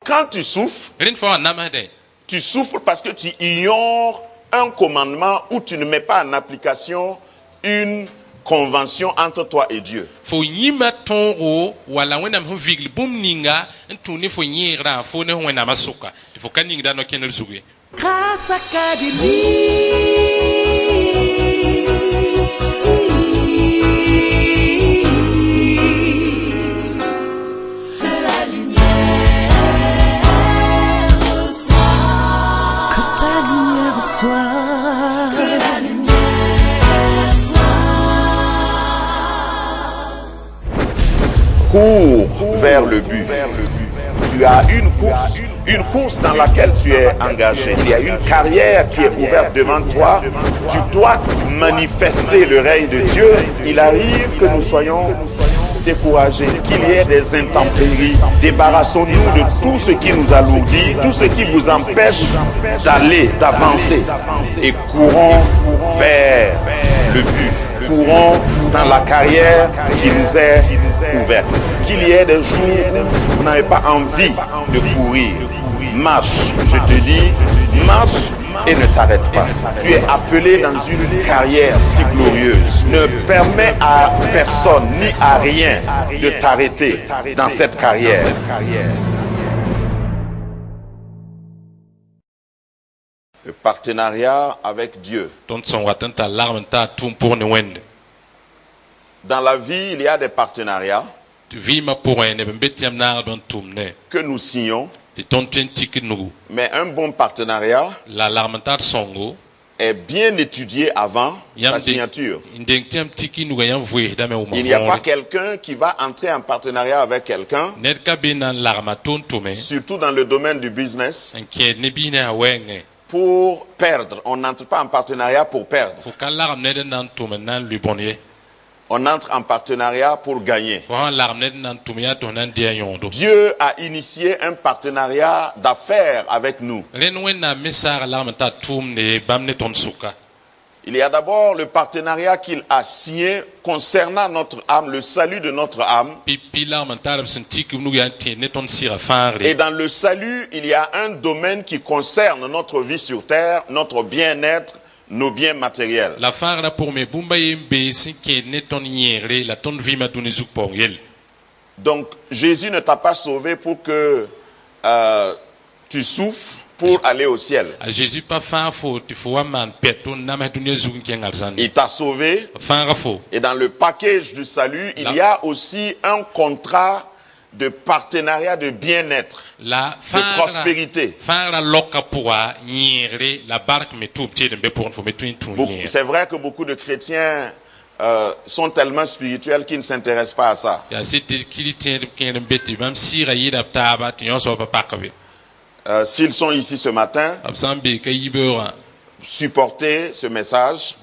Quand tu souffres parce que tu ignores un commandement ou tu ne mets pas en application une convention entre toi et Dieu. Cours vers le but. Tu as une course dans laquelle tu es engagé. Il y a une carrière qui est ouverte devant toi. Tu dois manifester le règne de Dieu. Il arrive que nous soyons découragés, qu'il y ait des intempéries. Débarrassons-nous de tout ce qui nous alourdit, tout ce qui vous empêche d'aller, d'avancer. Et courons vers le but. Courons dans la carrière qui nous est ouverte. Qu'il y ait des jours où vous n'avez pas envie de courir. Marche, je te dis, marche et ne t'arrête pas. Tu es appelé dans une carrière si glorieuse. Ne permets à personne ni à rien de t'arrêter dans cette carrière. Le partenariat avec Dieu. Dans la vie, il y a des partenariats que nous signons. Mais un bon partenariat est bien étudié avant la signature. Il n'y a pas quelqu'un qui va entrer en partenariat avec quelqu'un, surtout dans le domaine du business, pour perdre. On n'entre pas en partenariat pour perdre. On entre en partenariat pour gagner. Dieu a initié un partenariat d'affaires avec nous. Il y a d'abord le partenariat qu'il a signé concernant notre âme, le salut de notre âme. Et dans le salut, il y a un domaine qui concerne notre vie sur terre, notre bien-être, nos biens matériels. Donc Jésus ne t'a pas sauvé pour que tu souffres pour aller au ciel. Il t'a sauvé. Et dans le package du salut, il y a aussi un contrat de partenariat de bien-être, de prospérité. C'est vrai que beaucoup de chrétiens sont tellement spirituels qu'ils ne s'intéressent pas à ça. S'ils sont ici ce matin, supportez ce message,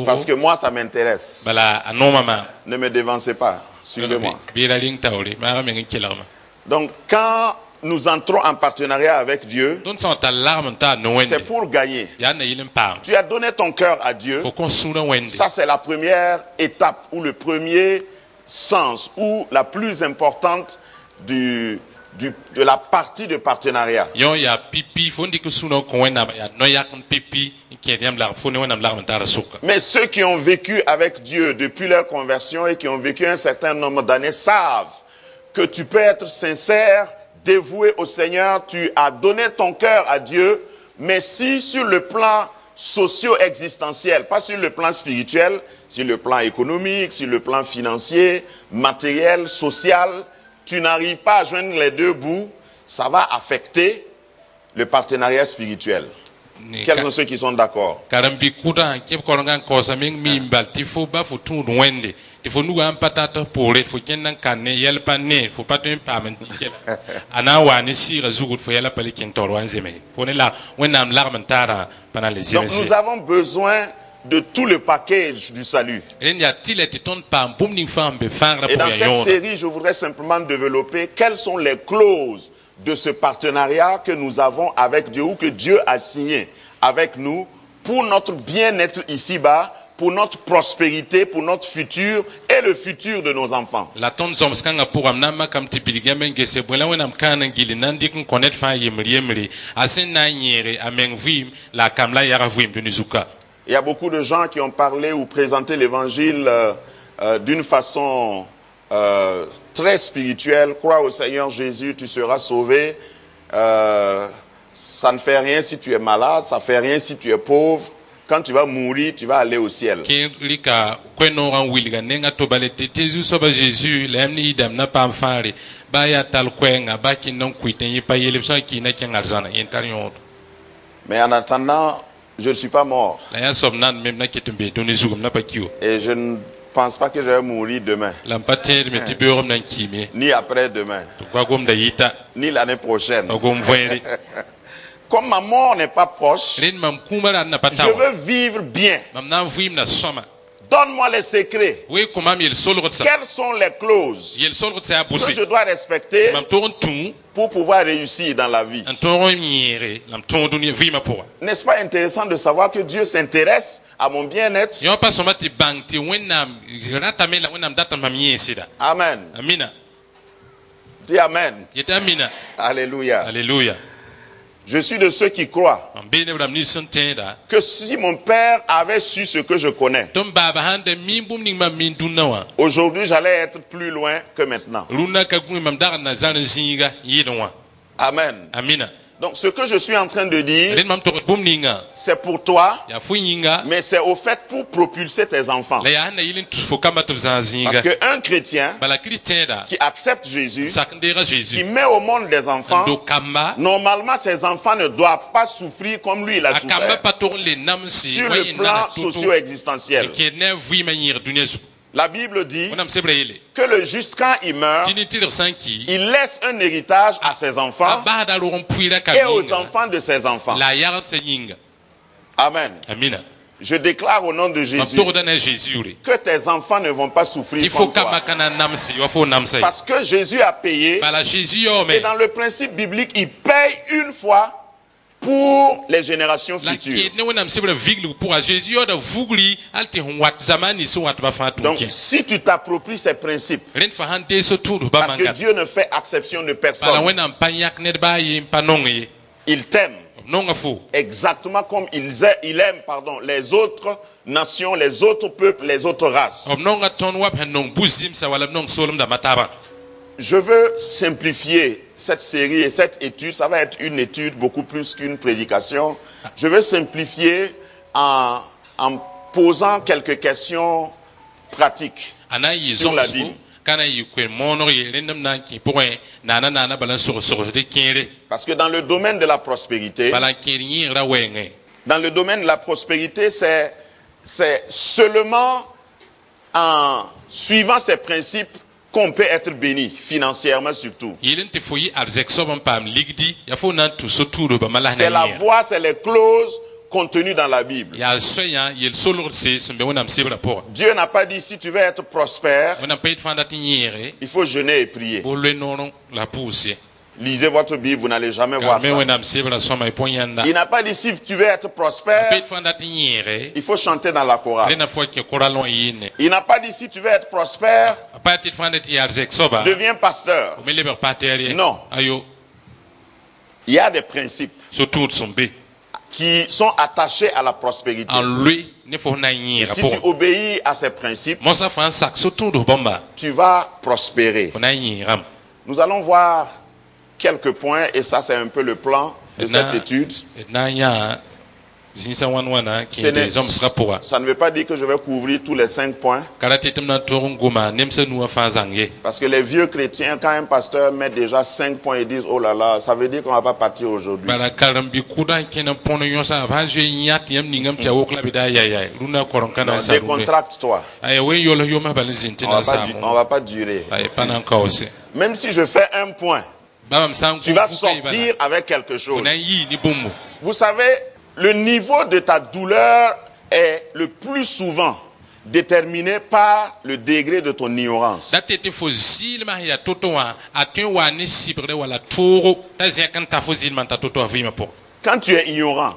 parce que moi ça m'intéresse. Ne me dévancez pas. Suivez-moi. Donc, quand nous entrons en partenariat avec Dieu, c'est pour gagner. Tu as donné ton cœur à Dieu. Ça, c'est la première étape ou le premier sens ou la plus importante de la partie de partenariat. Mais ceux qui ont vécu avec Dieu depuis leur conversion et qui ont vécu un certain nombre d'années savent que tu peux être sincère, dévoué au Seigneur, tu as donné ton cœur à Dieu, mais si sur le plan socio-existentiel, pas sur le plan spirituel, sur le plan économique, sur le plan financier, matériel, social, tu n'arrives pas à joindre les deux bouts, ça va affecter le partenariat spirituel. Quels sont ceux qui sont d'accord? Donc nous avons besoin de tout le package du salut. Et dans cette série, je voudrais simplement développer quelles sont les clauses de ce partenariat que nous avons avec Dieu ou que Dieu a signé avec nous pour notre bien-être ici-bas, pour notre prospérité, pour notre futur et le futur de nos enfants. La ton zom skanga pour amnama kam tibiliga menge se bwela wenam kana ngili nandi kun konet fa yemri asen na nyere ameng vim la kamla yara vim de nizuka. Il y a beaucoup de gens qui ont parlé ou présenté l'évangile d'une façon très spirituelle. Crois au Seigneur Jésus, tu seras sauvé. Ça ne fait rien si tu es malade, ça ne fait rien si tu es pauvre. Quand tu vas mourir, tu vas aller au ciel. Mais en attendant, je ne suis pas mort. Et je ne pense pas que je vais mourir demain. Ni après-demain. Ni l'année prochaine. Comme ma mort n'est pas proche, je veux vivre bien. Donne-moi les secrets. Quelles sont les clauses que je dois respecter pour pouvoir réussir dans la vie? N'est-ce pas intéressant de savoir que Dieu s'intéresse à mon bien-être? Amen. Dis Amen. Alléluia. Alléluia. Je suis de ceux qui croient que si mon père avait su ce que je connais, aujourd'hui j'allais être plus loin que maintenant. Amen. Donc ce que je suis en train de dire, c'est pour toi, mais c'est au fait pour propulser tes enfants. Parce qu'un chrétien qui accepte Jésus, qui met au monde des enfants, normalement ces enfants ne doivent pas souffrir comme lui il a souffert sur le plan socio-existentiel. La Bible dit que le juste, quand il meurt, il laisse un héritage à ses enfants et aux enfants de ses enfants. Amen. Je déclare au nom de Jésus que tes enfants ne vont pas souffrir comme toi. Parce que Jésus a payé. Et dans le principe biblique, il paye une fois pour les générations futures. Donc, si tu t'appropries ces principes, parce que Dieu ne fait exception de personne, il t'aime exactement comme il aime les autres nations, les autres peuples, les autres races. Je veux simplifier cette série et cette étude. Ça va être une étude beaucoup plus qu'une prédication. Je veux simplifier en posant quelques questions pratiques sur la Bible. Parce que dans le domaine de la prospérité, c'est seulement en suivant ces principes qu'on peut être béni, financièrement surtout. C'est la voie, c'est les clauses contenues dans la Bible. Dieu n'a pas dit si tu veux être prospère, il faut jeûner et prier. Lisez votre Bible, vous n'allez jamais voir ça. Il n'a pas dit si tu veux être prospère, il faut chanter dans la chorale. Il n'a pas dit si tu veux être prospère, deviens pasteur. Non. Il y a des principes qui sont attachés à la prospérité. Et si tu obéis à ces principes, tu vas prospérer. Nous allons voir quelques points, et ça c'est un peu le plan de cette étude. Ça ne veut pas dire que je vais couvrir tous les 5 points. Parce que les vieux chrétiens, quand un pasteur met déjà 5 points, ils disent oh là là, ça veut dire qu'on ne va pas partir aujourd'hui. Décontracte-toi. On ne va pas durer. Même si je fais un point, tu vas sortir avec quelque chose. Vous savez, le niveau de ta douleur est le plus souvent déterminé par le degré de ton ignorance. Quand tu es ignorant,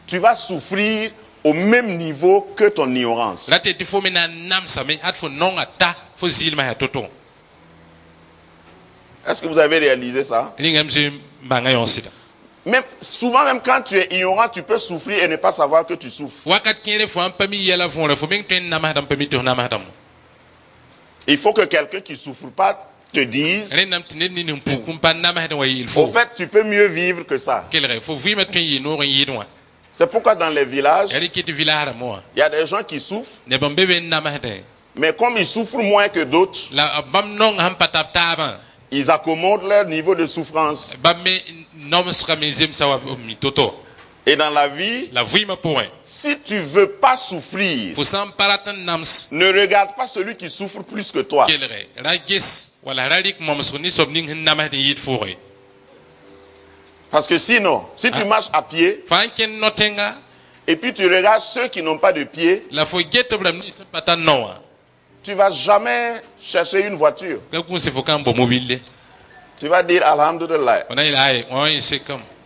tu vas souffrir au même niveau que ton ignorance. La te fo mena nam same at fo non ata fo zilma ya toto. Est-ce que vous avez réalisé ça? Lingam je mbanga yonsida. Même, souvent même quand tu es ignorant, tu peux souffrir et ne pas savoir que tu souffres. Wakat kere fo am pami yela fo la fo meng ten na madam pami to na madam. Il faut que quelqu'un qui ne souffre pas te dise, au fait, tu peux mieux vivre que ça. C'est pourquoi dans les villages, il y a des gens qui souffrent, mais comme ils souffrent moins que d'autres, ils accommodent leur niveau de souffrance. Et dans la vie, si tu ne veux pas souffrir, ne regarde pas celui qui souffre plus que toi. Parce que sinon, si tu marches à pied, et puis tu regardes ceux qui n'ont pas de pied, tu ne vas jamais chercher une voiture. Tu vas dire Alhamdulillah.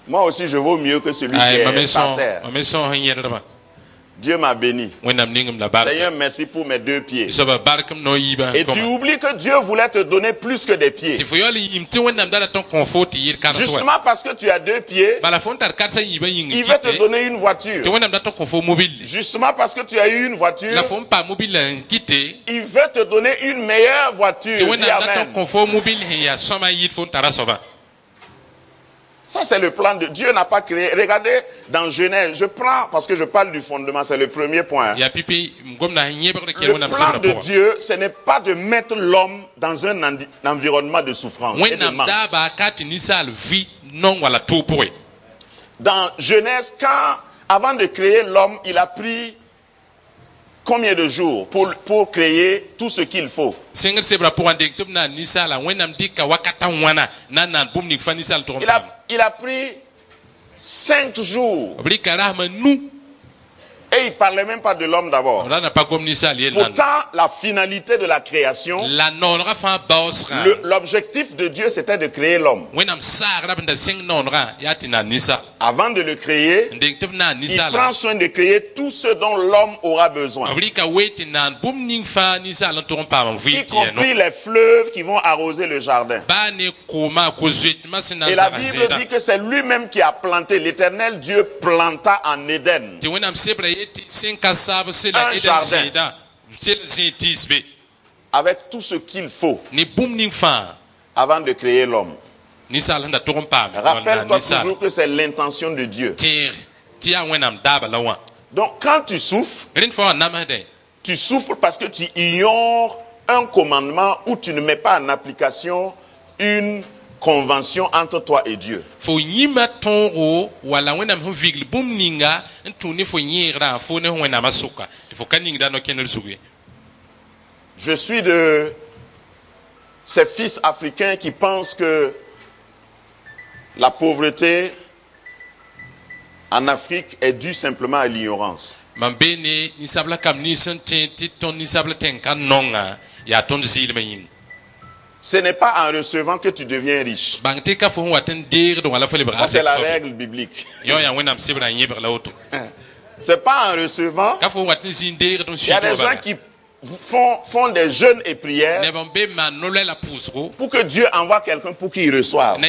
Moi aussi, je vaux mieux que celui qui est par terre. Dieu m'a béni. Seigneur, merci pour mes 2 pieds. Et tu oublies que Dieu voulait te donner plus que des pieds. Justement parce que tu as 2 pieds, il veut te donner une voiture. Justement parce que tu as eu une voiture, il veut te donner une meilleure voiture. Dis amen. Ça, c'est le plan de Dieu. N'a pas créé. Regardez dans Genèse. Je prends parce que je parle du fondement. C'est le premier point. Le plan de Dieu, ce n'est pas de mettre l'homme dans un environnement de souffrance et de manque. Dans Genèse, avant de créer l'homme, il a pris combien de jours pour créer tout ce qu'il faut? Il a pris 5 jours. Et il ne parlait même pas de l'homme d'abord. Pourtant, la finalité de la création, l'objectif de Dieu, c'était de créer l'homme. Avant de le créer, il prend soin de créer tout ce dont l'homme aura besoin. Y compris les fleuves qui vont arroser le jardin. Et la Bible dit que c'est lui-même qui a planté. L'Éternel Dieu planta en Éden un jardin avec tout ce qu'il faut avant de créer l'homme. Rappelle-toi toujours que c'est l'intention de Dieu. Donc quand tu souffres parce que tu ignores un commandement ou tu ne mets pas en application une convention entre toi et Dieu. Je suis de ces fils africains qui pensent que la pauvreté en Afrique est due simplement à l'ignorance. Ce n'est pas en recevant que tu deviens riche. Ça, c'est la règle biblique. C'est pas en recevant. Il y a des gens qui font des jeûnes et prières pour que Dieu envoie quelqu'un pour qu'il reçoive.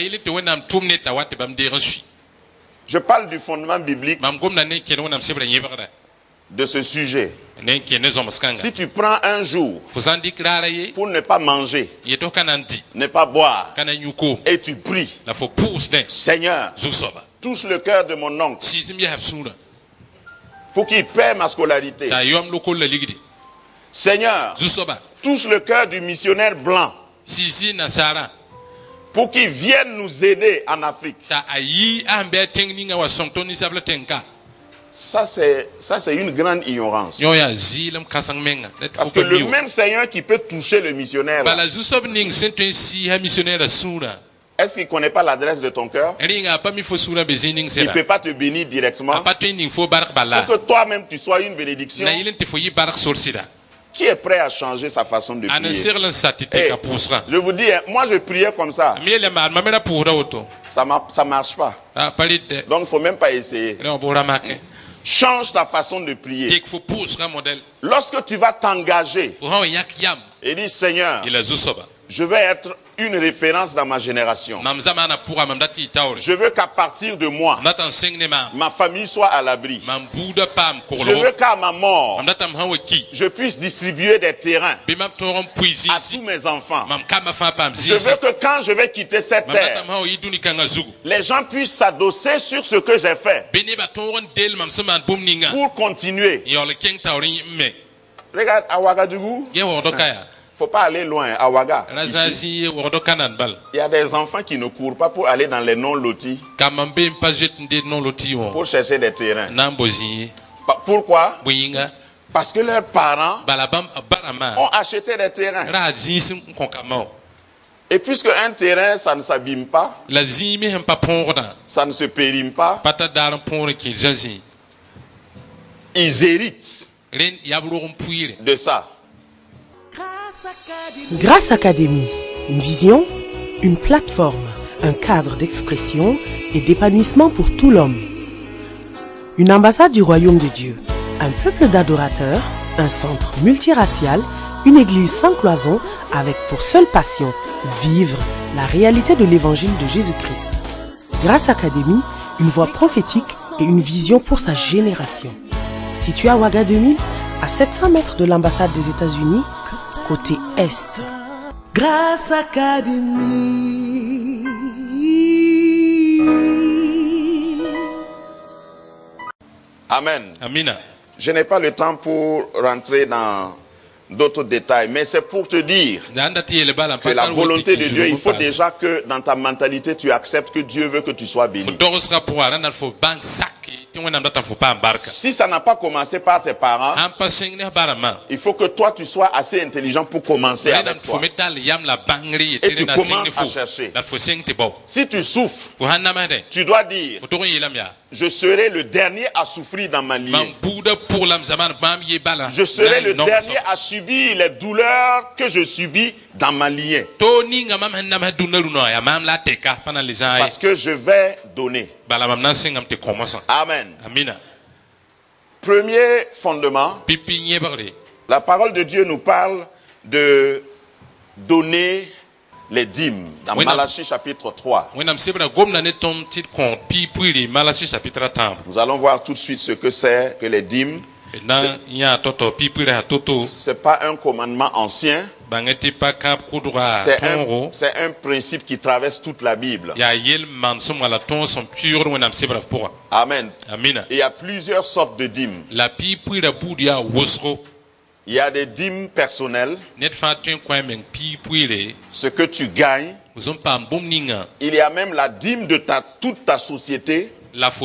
Je parle du fondement biblique de ce sujet. Si tu prends un jour pour ne pas manger, ne pas boire, et tu pries, Seigneur, touche le cœur de mon oncle pour qu'il paie ma scolarité. Seigneur, touche le cœur du missionnaire blanc pour qu'il vienne nous aider en Afrique. Ça, c'est une grande ignorance. Parce que le même Seigneur qui peut toucher le missionnaire, est-ce qu'il ne connaît pas l'adresse de ton cœur? Il ne peut pas te bénir directement pour que toi-même tu sois une bénédiction. Qui est prêt à changer sa façon de prier? Je vous dis, moi je priais comme ça. Ça ne marche pas. Donc il ne faut même pas essayer. Change ta façon de prier. Tek fo pusra model. Lorsque tu vas t'engager Fo ha yak yam. et dis Seigneur, Il a zusoba. je vais être une référence dans ma génération. Mam zamana pour mam dati tawre. Je veux qu'à partir de moi, Natan sengne mam. ma famille soit à l'abri. Mam buda pam Je korlo. veux qu'à ma mort, Mam datam ha waki. je puisse distribuer des terrains Be mam toron puisi. à tous mes enfants. Mam kama fa pam Je zizi. veux que quand je vais quitter cette Mam terre, datam ha yiduni kanga zugu. les gens puissent s'adosser sur ce que j'ai fait Bene ba toron del mam seman bomninga. pour continuer. Yole keng tawre me. Regarde, à Ouagadougou, Ye wordo kaya. faut pas aller loin. À Ouaga, ici, Razazi wordo kanan bal. il y a des enfants qui ne courent pas pour aller dans les non-lotis Kamambe pas jet nde non loti wo. pour chercher des terrains. Nambozi. Pourquoi? Buyinga. Parce que leurs parents Balabam barama. ont acheté des terrains. Razi konkamo. Et puisque un terrain, ça ne s'abîme pas, La zimi hem pa ponda. ça ne se périme pas, Pata daran ponre ki janzi. ils héritent Ren yablorum puire. de ça. Grâce Académie, une vision, une plateforme, un cadre d'expression et d'épanouissement pour tout l'homme. Une ambassade du royaume de Dieu, un peuple d'adorateurs, un centre multiracial, une église sans cloison avec pour seule passion vivre la réalité de l'évangile de Jésus-Christ. Grâce Académie, une voix prophétique et une vision pour sa génération. Situé à Ouaga 2000, à 700 mètres de l'ambassade des États-Unis, côté Est. Grâce Académie. Amen. Amina. Je n'ai pas le temps pour rentrer dans d'autres détails, mais c'est pour te dire que la volonté de Dieu, il faut déjà que dans ta mentalité, tu acceptes que Dieu veut que tu sois béni. Si ça n'a pas commencé par tes parents, il faut que toi, tu sois assez intelligent pour commencer avec toi. Et tu commences à chercher. Si tu souffres, tu dois dire, je serai le dernier à souffrir dans ma lignée. Je serai le dernier à subir les douleurs que je subis dans ma lignée. Parce que je vais donner. Amen. Premier fondement, la parole de Dieu nous parle de donner les dîmes dans Malachie chapitre 3. Nous allons voir tout de suite ce que c'est que les dîmes. C'est pas un commandement ancien. C'est un principe qui traverse toute la Bible. Amen. Il y a plusieurs sortes de dîmes. Il y a des dîmes personnelles. Ce que tu gagnes. Il y a même la dîme de toute ta société. C'est-à-dire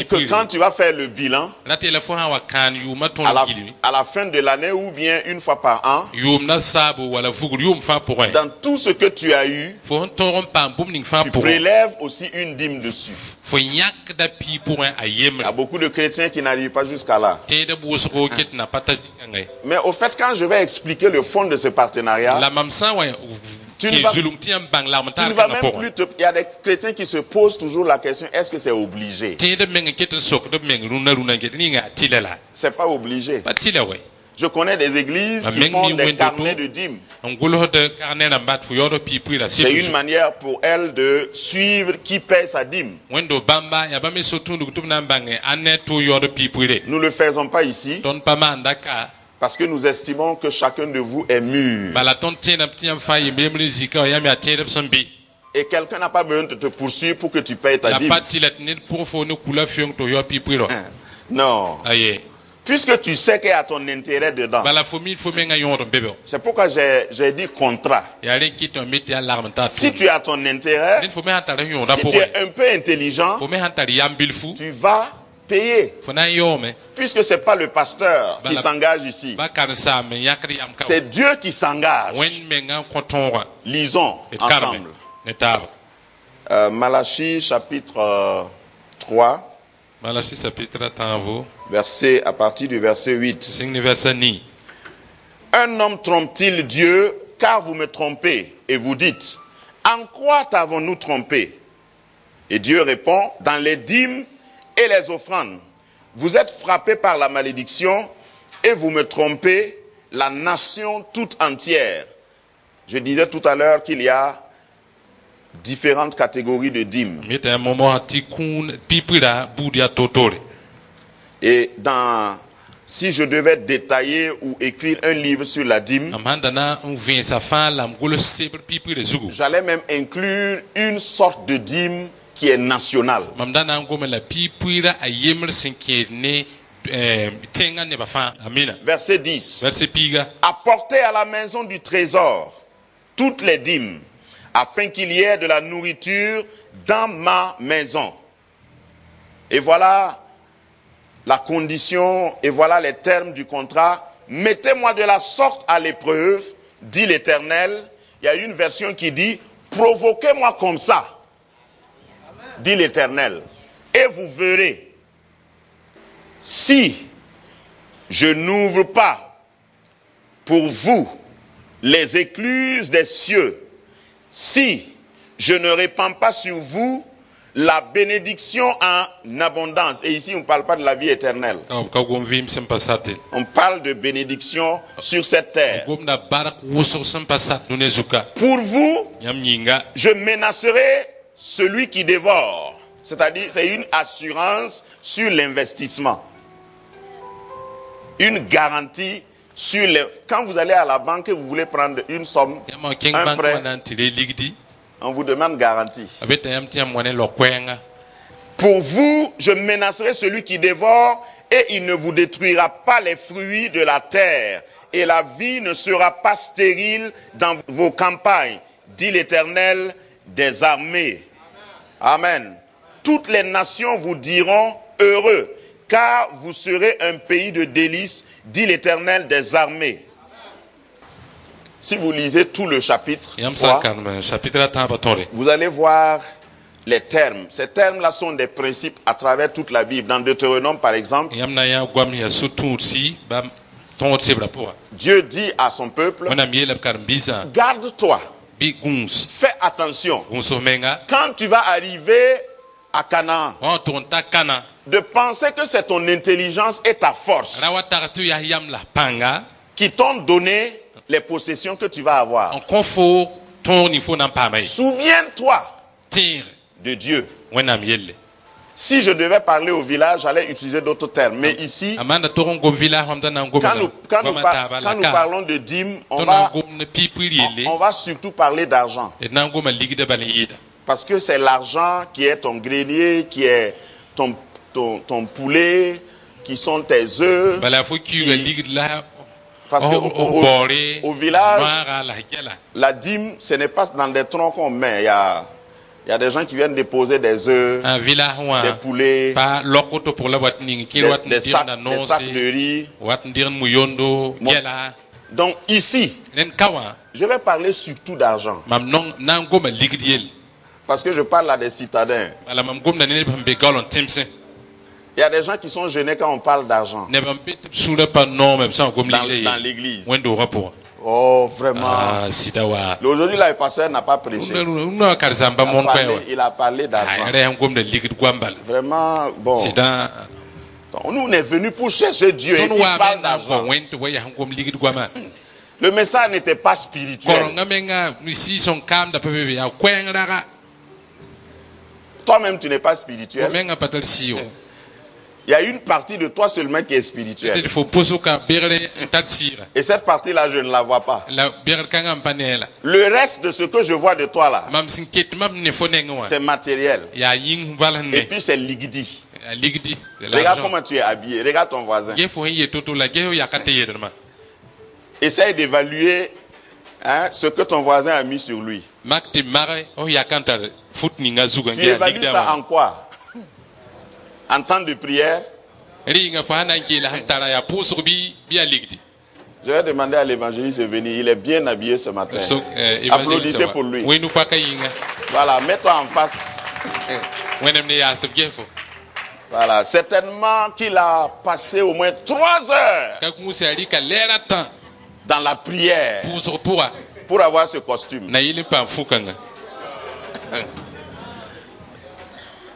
que quand tu vas faire le bilan, à la fin de l'année ou bien une fois par an, dans tout ce que tu as eu, tu prélèves aussi une dîme dessus. Il y a beaucoup de chrétiens qui n'arrivent pas jusqu'à là. Mais au fait, quand je vais expliquer le fond de ce partenariat, tu ne vas même plus te... Il y a des chrétiens qui se posent toujours la question, est-ce que c'est obligé? C'est pas obligé. Je connais des églises qui font des carnets de dîmes. C'est une manière pour elles de suivre qui paie sa dîme. Nous ne le faisons pas ici. Parce que nous estimons que chacun de vous est mûr. Et quelqu'un n'a pas besoin de te poursuivre pour que tu payes ta dîme. Non. Puisque tu sais qu'il y a ton intérêt dedans. C'est pourquoi j'ai dit contrat. Si tu as ton intérêt, si tu es un peu intelligent, tu vas payer. Puisque ce n'est pas le pasteur qui s'engage ici. C'est Dieu qui s'engage. Lisons ensemble. Malachie chapitre 3. À partir du verset 8. Un homme trompe-t-il Dieu, car vous me trompez, et vous dites, en quoi t'avons-nous trompé? Et Dieu répond, dans les dîmes et les offrandes. Vous êtes frappés par la malédiction et vous me trompez, la nation toute entière. Je disais tout à l'heure qu'il y a différentes catégories de dîmes. Et si je devais détailler ou écrire un livre sur la dîme, j'allais même inclure une sorte de dîme qui est nationale. Verset 10. Apportez à la maison du trésor toutes les dîmes, afin qu'il y ait de la nourriture dans ma maison. Et voilà la condition, et voilà les termes du contrat. Mettez-moi de la sorte à l'épreuve, dit l'Éternel. Il y a une version qui dit, provoquez-moi comme ça, dit l'Éternel. Et vous verrez, si je n'ouvre pas pour vous les écluses des cieux, si je ne répands pas sur vous la bénédiction en abondance. Et ici, on ne parle pas de la vie éternelle. On parle de bénédiction sur cette terre. Pour vous, je menacerai celui qui dévore. C'est-à-dire, c'est une assurance sur l'investissement. Une garantie sur les... Quand vous allez à la banque et vous voulez prendre une somme, un prêt, on vous demande garantie. Pour vous, je menacerai celui qui dévore et il ne vous détruira pas les fruits de la terre. Et la vie ne sera pas stérile dans vos campagnes, dit l'Éternel des armées. Amen. Toutes les nations vous diront heureux, car vous serez un pays de délices, dit l'Éternel des armées. Si vous lisez tout le chapitre 3, vous allez voir les termes. Ces termes-là sont des principes à travers toute la Bible. Dans Deutéronome, par exemple, Dieu dit à son peuple, garde-toi, fais attention. Quand tu vas arriver à Canaan, de penser que c'est ton intelligence et ta force qui t'ont donné les possessions que tu vas avoir. Souviens-toi de Dieu. Si je devais parler au village, j'allais utiliser d'autres termes. Mais ici, quand nous parlons de dîmes, on va surtout parler d'argent. Parce que c'est l'argent qui est ton grenier, qui est ton poulet, qui sont tes œufs. Parce qu'au village, la dîme, ce n'est pas dans des troncs qu'on met. Il y a des gens qui viennent déposer des œufs, des poulets, des sacs de riz. Bon. Donc ici, je vais parler surtout d'argent. Parce que je parle à des citadins. Il y a des gens qui sont gênés quand on parle d'argent dans l'église. Oh, vraiment. Aujourd'hui, là, le pasteur n'a pas prêché. Il a parlé d'argent. Vraiment, bon. Nous, on est venus pour chercher Dieu et il parle d'argent. Le message n'était pas spirituel. Toi-même, tu n'es pas spirituel. Il y a une partie de toi seulement qui est spirituelle. Et cette partie-là, je ne la vois pas. Le reste de ce que je vois de toi là, c'est matériel. Et puis c'est ligdi. Regarde comment tu es habillé. Regarde ton voisin. Essaye d'évaluer ce que ton voisin a mis sur lui. Tu évalues ça en quoi? En temps de prière. Je vais demander à l'évangéliste de venir. Il est bien habillé ce matin. Applaudissez pour lui. Voilà, mets-toi en face. Voilà, certainement qu'il a passé au moins 3 heures dans la prière pour avoir ce costume.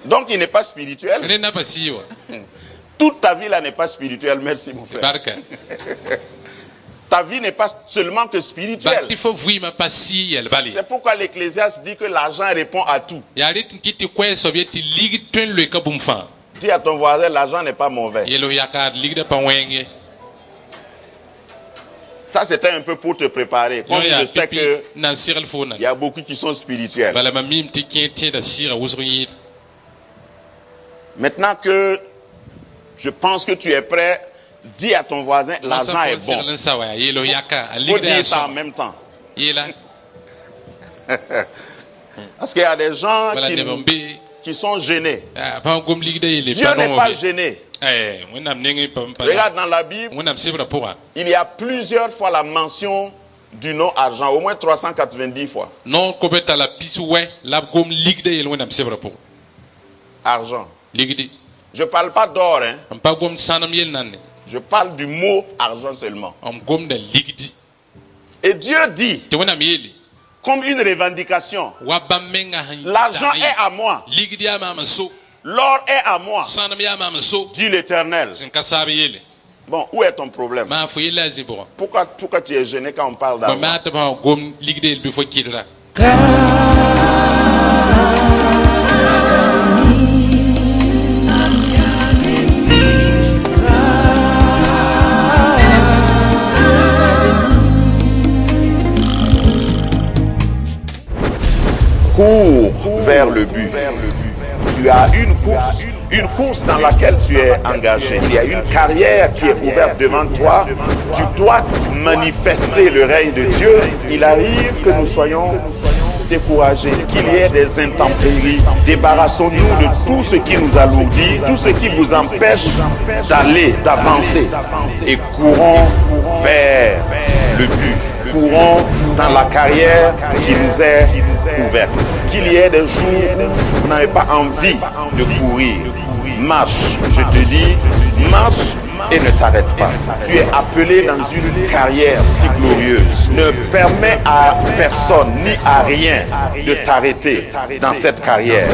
Donc il n'est pas spirituel. ne n'a pas si wa Toute ta vie là n'est pas spirituelle. Merci mon frère. barka Ta vie n'est pas seulement que ba spirituelle. il faut vui ma pas si elle bali C'est pourquoi l'Ecclésiaste dit que l'argent répond à tout. ya rit kiti kwe sovieti ligi twen le ka bumfa Dis à ton voisin, l'argent n'est pas mauvais. yelo yakar ligi da pa wenge Ça c'était un peu pour te préparer. Comme yo ya je sais pipi que na sirel fona il y a beaucoup qui sont spirituels. bala ma mim ti kenti da sira wusri Maintenant que je pense que tu es prêt, dis à ton voisin, l'argent est bon. bon sawa yelo yaka Faut ligi da dire ça en so même temps. yela Parce qu'il y a des gens bala ne bombe qui sont gênés. pa gom ligi da yele Dieu n'est pas gêné. wonam nengi pa Regarde dans la Bible, wonam sibra pour il y a plusieurs fois la mention du nom argent, au moins 390 fois. non ko beta la pisoué la gom ligi da yele wonam sibra pour Argent. ligi di Je ne parle pas d'or, hein. am pa gom sanam yel nanne Je parle du mot argent seulement. am gom da ligi di Et Dieu dit, te wonam yeli comme une revendication, wa bamenga han l'argent est à moi, ligi di ama so l'or est à moi, sanam ya ama so dit l'Éternel. sin kasabe yele Bon, où est ton problème? ma fo yela zibro Pourquoi tu es gêné quand on parle ba d'argent? ma ta ba gom ligi de bi fo kidra Cours vers le but. Tu as une course dans laquelle tu es engagé. Il y a une carrière qui est ouverte devant toi. Tu dois manifester le règne de Dieu. Il arrive que nous soyons découragés, qu'il y ait des intempéries. Débarrassons-nous de tout ce qui nous alourdit, tout ce qui vous empêche d'aller, d'avancer. Et courons vers le but. Courons dans la carrière qui nous est ouverte. Qu'il y ait des jours où vous n'avez pas envie de courir. Marche, je te dis, marche et ne t'arrête pas. Tu es appelé dans une carrière si glorieuse. Ne permets à personne ni à rien de t'arrêter dans cette carrière.